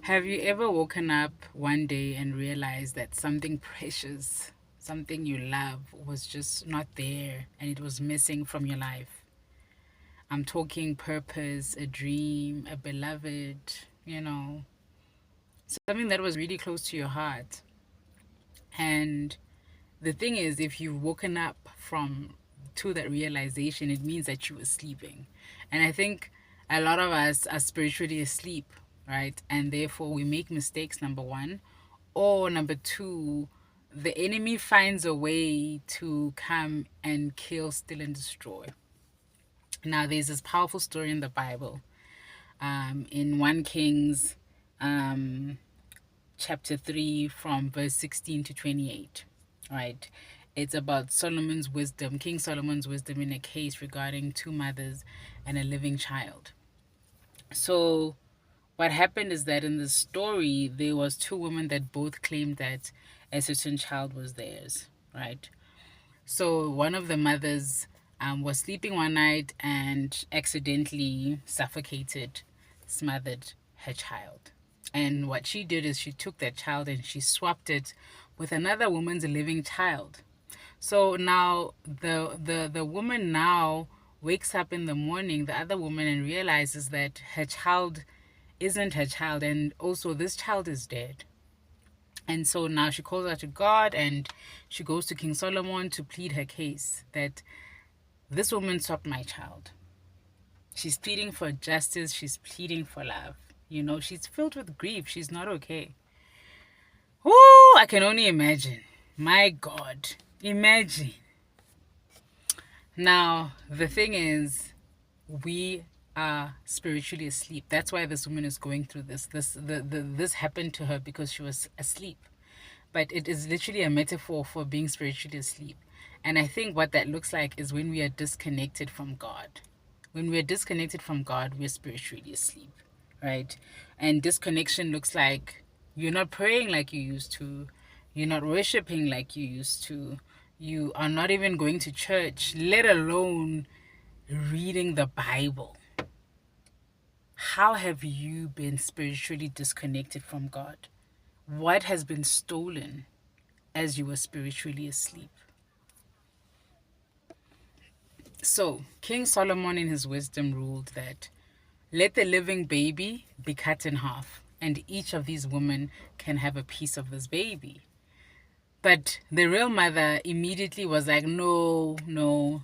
Have you ever woken up one day and realized that something precious, something you love, was just not there and it was missing from your life? I'm talking purpose, a dream, a beloved, you know, something that was really close to your heart. And the thing is, if you've woken up from to that realization, it means that you were sleeping. And I think a lot of us are spiritually asleep, right? And therefore we make mistakes, number one. Or number two, the enemy finds a way to come and kill, steal, and destroy. Now, there's this powerful story in the Bible, in 1 Kings um, chapter 3, from verse 16 to 28, right? It's about Solomon's wisdom, King Solomon's wisdom in a case regarding two mothers and a living child. So what happened is that in the story, there was two women that both claimed that a certain child was theirs, right? So one of the mothers was sleeping one night and accidentally suffocated, smothered her child. And what she did is she took that child and she swapped it with another woman's living child. So now the woman now wakes up in the morning, the other woman, and realizes that her child isn't her child, and also this child is dead. And so now she calls out to God and she goes to King Solomon to plead her case that this woman swapped my child. She's pleading for justice, she's pleading for love. You know, she's filled with grief, she's not okay. Oh, I can only imagine. My God, imagine. Now, the thing is, we are spiritually asleep. That's why this woman is going through this. This happened to her because she was asleep. But it is literally a metaphor for being spiritually asleep. And I think what that looks like is when we are disconnected from God. When we are disconnected from God, we're spiritually asleep, right? And disconnection looks like you're not praying like you used to, you're not worshiping like you used to, you are not even going to church, let alone reading the Bible. How have you been spiritually disconnected from God? What has been stolen as you were spiritually asleep? So, King Solomon in his wisdom ruled that let the living baby be cut in half, and each of these women can have a piece of this baby. But the real mother immediately was like, no, no,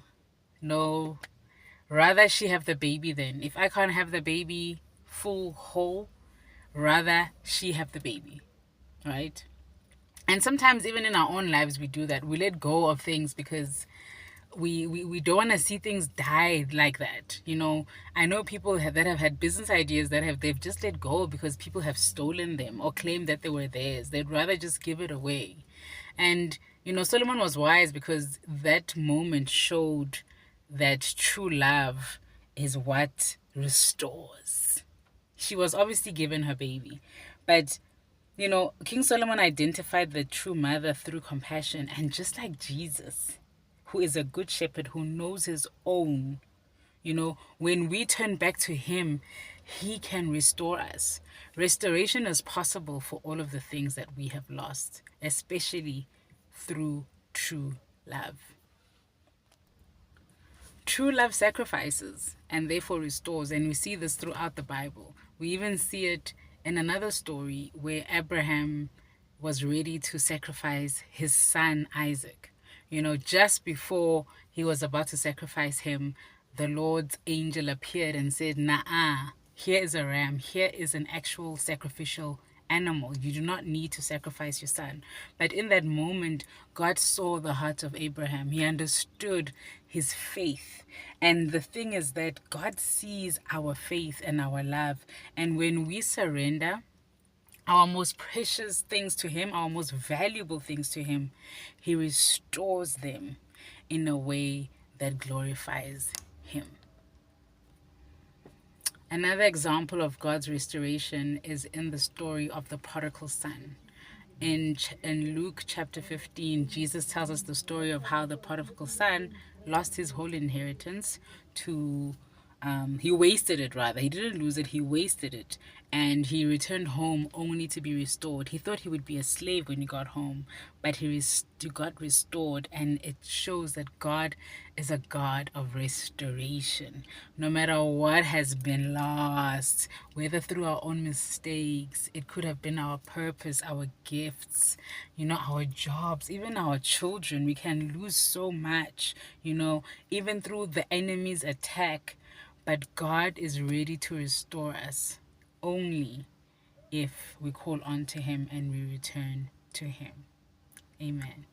no. Rather she have the baby then. If I can't have the baby full, whole, rather she have the baby, right? And sometimes even in our own lives we do that. We let go of things because we don't want to see things die like that. You know, I know people that have had business ideas that they've just let go because people have stolen them or claimed that they were theirs. They'd rather just give it away. And you know, Solomon was wise because that moment showed that true love is what restores. She was obviously given her baby, but you know, King Solomon identified the true mother through compassion, and just like Jesus, who is a good shepherd who knows his own, you know, when we turn back to him, he can restore us. Restoration is possible for all of the things that we have lost, especially through true love. True love sacrifices and therefore restores, and we see this throughout the Bible. We even see it in another story where Abraham was ready to sacrifice his son Isaac. You know, just before he was about to sacrifice him, the Lord's angel appeared and said, Nah, here is a ram, here is an actual sacrificial animal. You do not need to sacrifice your son. But in that moment, God saw the heart of Abraham. He understood his faith. And the thing is that God sees our faith and our love. And when we surrender our most precious things to him, our most valuable things to him, he restores them in a way that glorifies him. Another example of God's restoration is in the story of the prodigal son. In Luke chapter 15, Jesus tells us the story of how the prodigal son lost his whole inheritance to He wasted it, rather. He didn't lose it, he wasted it. And he returned home only to be restored. He thought he would be a slave when he got home, but he got restored. And it shows that God is a God of restoration. No matter what has been lost, whether through our own mistakes, it could have been our purpose, our gifts, our jobs, even our children. We can lose so much, even through the enemy's attack. But God is ready to restore us only if we call on to Him and we return to Him. Amen.